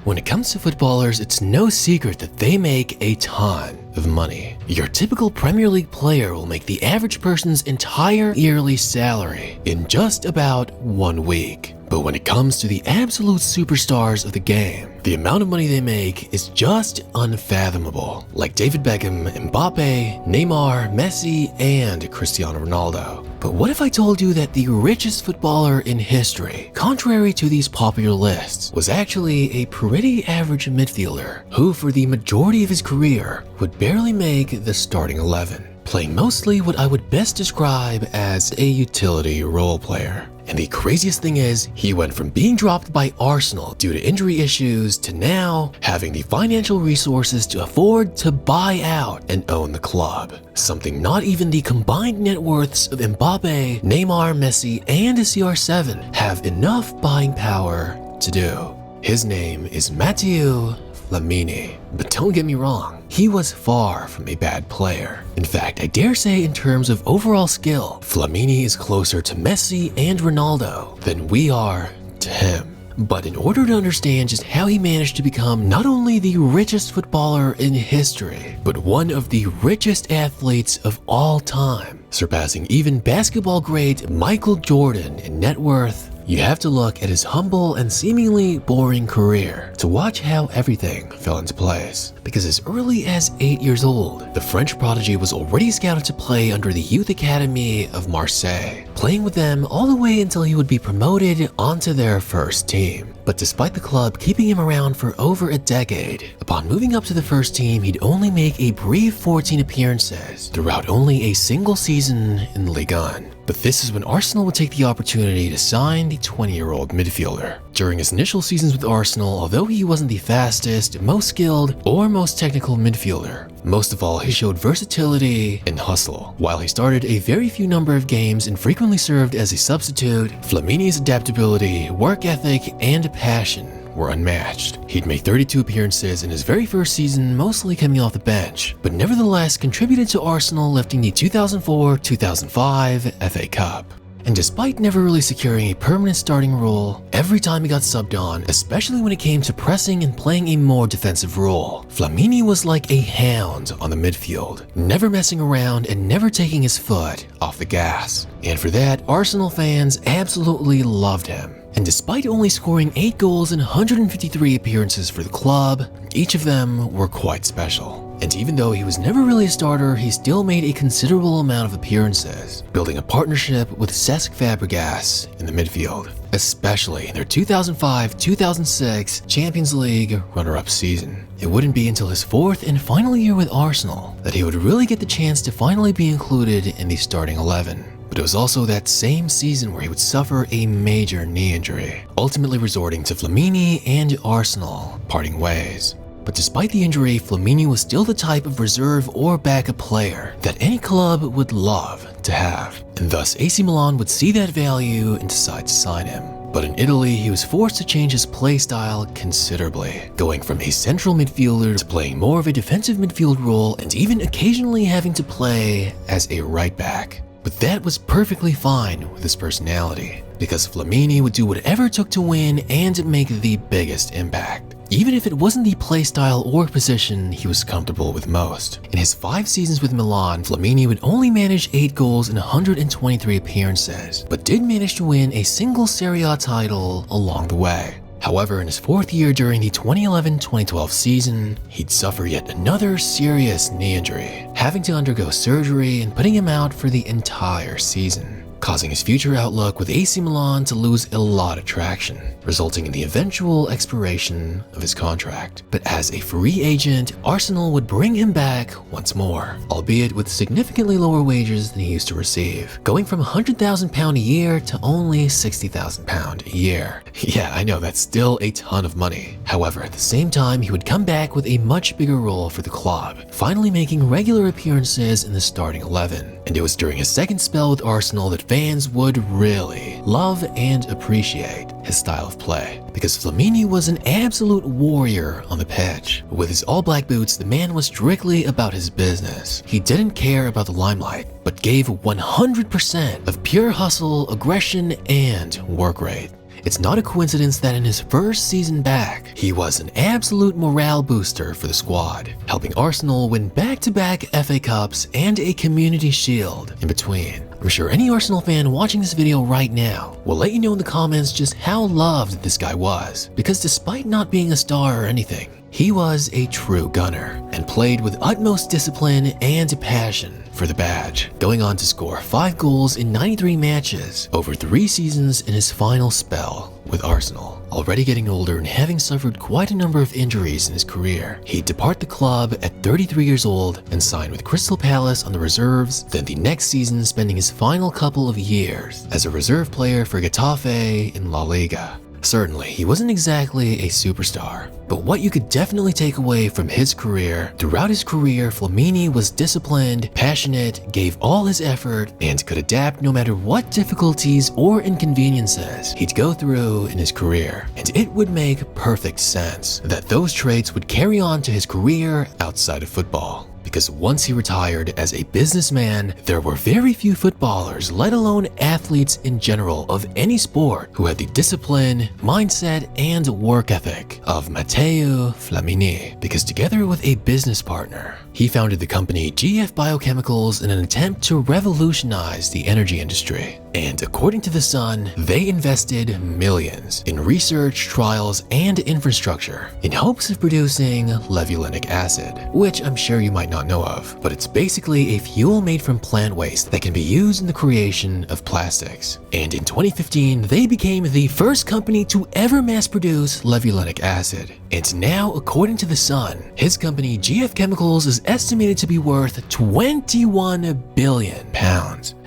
When it comes to footballers, it's no secret that they make a ton of money. Your typical Premier League player will make the average person's entire yearly salary in just about 1 week. But when it comes to the absolute superstars of the game, the amount of money they make is just unfathomable. Like David Beckham, Mbappe, Neymar, Messi, and Cristiano Ronaldo. But what if I told you that the richest footballer in history, contrary to these popular lists, was actually a pretty average midfielder who for the majority of his career would barely make the starting 11, playing mostly what I would best describe as a utility role player. And the craziest thing is, he went from being dropped by Arsenal due to injury issues to now having the financial resources to afford to buy out and own the club. Something not even the combined net worths of Mbappe, Neymar, Messi, and CR7 have enough buying power to do. His name is Mathieu Flamini. But don't get me wrong, he was far from a bad player. In fact, I dare say in terms of overall skill, Flamini is closer to Messi and Ronaldo than we are to him. But in order to understand just how he managed to become not only the richest footballer in history, but one of the richest athletes of all time, surpassing even basketball great Michael Jordan in net worth, you have to look at his humble and seemingly boring career to watch how everything fell into place. Because as early as 8 years old, the French prodigy was already scouted to play under the Youth Academy of Marseille, playing with them all the way until he would be promoted onto their first team. But despite the club keeping him around for over a decade, upon moving up to the first team, he'd only make a brief 14 appearances throughout only a single season in Ligue 1. But this is when Arsenal would take the opportunity to sign the 20-year-old midfielder. During his initial seasons with Arsenal, although he wasn't the fastest, most skilled, or most technical midfielder, most of all, he showed versatility and hustle. While he started a very few number of games and frequently served as a substitute, Flamini's adaptability, work ethic, and passion were unmatched. He'd made 32 appearances in his very first season, mostly coming off the bench, but nevertheless contributed to Arsenal lifting the 2004-2005 FA Cup. And despite never really securing a permanent starting role, every time he got subbed on, especially when it came to pressing and playing a more defensive role, Flamini was like a hound on the midfield, never messing around and never taking his foot off the gas. And for that, Arsenal fans absolutely loved him. And despite only scoring 8 goals in 153 appearances for the club, each of them were quite special. And even though he was never really a starter, he still made a considerable amount of appearances, building a partnership with Cesc Fabregas in the midfield, especially in their 2005-2006 Champions League runner-up season. It wouldn't be until his 4th and final year with Arsenal that he would really get the chance to finally be included in the starting 11. But it was also that same season where he would suffer a major knee injury, ultimately resorting to Flamini and Arsenal parting ways. But despite the injury, Flamini was still the type of reserve or backup player that any club would love to have. And thus AC Milan would see that value and decide to sign him. But in Italy, he was forced to change his play style considerably, going from a central midfielder to playing more of a defensive midfield role and even occasionally having to play as a right back. But that was perfectly fine with his personality, because Flamini would do whatever it took to win and make the biggest impact, even if it wasn't the playstyle or position he was comfortable with most. In his 5 seasons with Milan, Flamini would only manage 8 goals in 123 appearances, but did manage to win a single Serie A title along the way. However, in his 4th year during the 2011-2012 season, he'd suffer yet another serious knee injury, having to undergo surgery and putting him out for the entire season, causing his future outlook with AC Milan to lose a lot of traction, resulting in the eventual expiration of his contract. But as a free agent, Arsenal would bring him back once more, albeit with significantly lower wages than he used to receive, going from £100,000 a year to only £60,000 a year. Yeah, I know that's still a ton of money. However, at the same time, he would come back with a much bigger role for the club, finally making regular appearances in the starting 11. And it was during his second spell with Arsenal that fans would really love and appreciate his style of play, because Flamini was an absolute warrior on the pitch. With his all-black boots, the man was strictly about his business. He didn't care about the limelight, but gave 100% of pure hustle, aggression, and work rate. it's not a coincidence that in his first season back, he was an absolute morale booster for the squad, helping Arsenal win back-to-back FA Cups and a Community Shield in between. I'm sure any Arsenal fan watching this video right now will let you know in the comments just how loved this guy was, because despite not being a star or anything, he was a true gunner and played with utmost discipline and passion for the badge, going on to score 5 goals in 93 matches over 3 seasons in his final spell with Arsenal. Already getting older and having suffered quite a number of injuries in his career, he'd depart the club at 33 years old and sign with Crystal Palace on the reserves, then the next season spending his final couple of years as a reserve player for Getafe in La Liga. Certainly, he wasn't exactly a superstar, but what you could definitely take away from his career, throughout his career, Flamini was disciplined, passionate, gave all his effort, and could adapt no matter what difficulties or inconveniences he'd go through in his career. And it would make perfect sense that those traits would carry on to his career outside of football. Because once he retired as a businessman, there were very few footballers, let alone athletes in general of any sport, who had the discipline, mindset, and work ethic of Mathieu Flamini. Because together with a business partner, he founded the company GF Biochemicals in an attempt to revolutionize the energy industry. And according to The Sun, they invested millions in research, trials, and infrastructure in hopes of producing levulinic acid, which I'm sure you might not know of, but it's basically a fuel made from plant waste that can be used in the creation of plastics. And in 2015, they became the first company to ever mass produce levulinic acid. And now, according to The Sun, his company GF Chemicals is estimated to be worth £21 billion,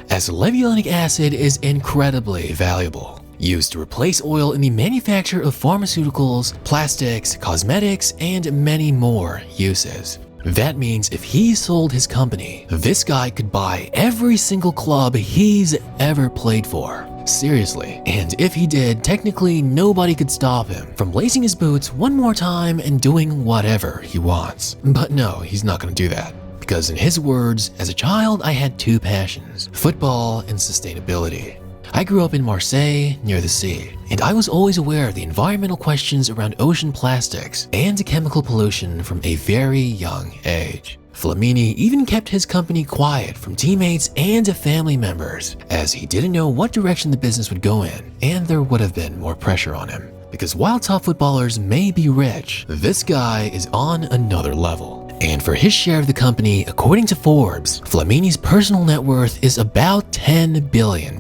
as levulinic acid is incredibly valuable, used to replace oil in the manufacture of pharmaceuticals, plastics, cosmetics, and many more uses. That means if he sold his company, this guy could buy every single club he's ever played for. Seriously. And if he did, technically nobody could stop him from lacing his boots one more time and doing whatever he wants. But no, he's not going to do that. Because in his words, as a child, I had 2 passions, football and sustainability. I grew up in Marseille, near the sea, and I was always aware of the environmental questions around ocean plastics and chemical pollution from a very young age. Flamini even kept his company quiet from teammates and family members, as he didn't know what direction the business would go in, and there would have been more pressure on him. Because while top footballers may be rich, this guy is on another level. And for his share of the company, according to Forbes, Flamini's personal net worth is about £10 billion.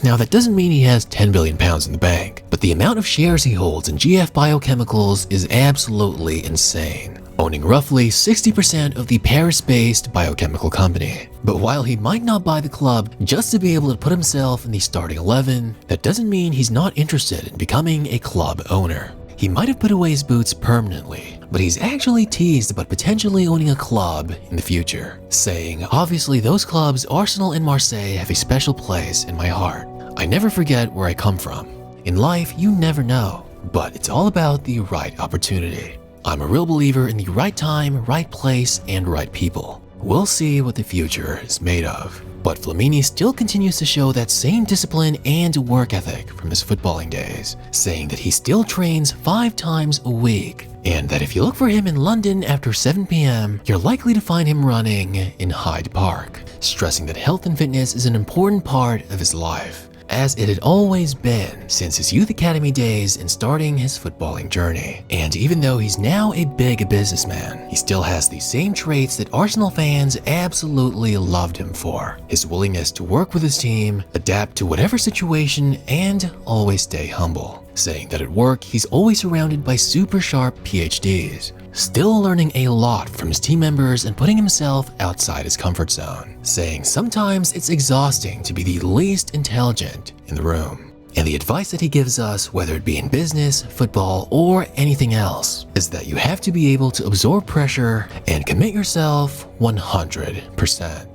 Now that doesn't mean he has £10 billion in the bank, but the amount of shares he holds in GF Biochemicals is absolutely insane, owning roughly 60% of the Paris-based biochemical company. But while he might not buy the club just to be able to put himself in the starting 11, that doesn't mean he's not interested in becoming a club owner. He might have put away his boots permanently, but he's actually teased about potentially owning a club in the future, saying, "Obviously those clubs, Arsenal and Marseille, have a special place in my heart. I never forget where I come from. In life, you never know, but it's all about the right opportunity. I'm a real believer in the right time, right place, and right people. We'll see what the future is made of." But Flamini still continues to show that same discipline and work ethic from his footballing days, saying that he still trains 5 times a week, and that if you look for him in London after 7 p.m, you're likely to find him running in Hyde Park, stressing that health and fitness is an important part of his life, as it had always been since his youth academy days and starting his footballing journey. And even though he's now a big businessman, he still has the same traits that Arsenal fans absolutely loved him for: his willingness to work with his team, adapt to whatever situation, and always stay humble, saying that at work he's always surrounded by super sharp PhDs, still learning a lot from his team members and putting himself outside his comfort zone, saying sometimes it's exhausting to be the least intelligent in the room. And the advice that he gives us, whether it be in business, football, or anything else, is that you have to be able to absorb pressure and commit yourself 100%.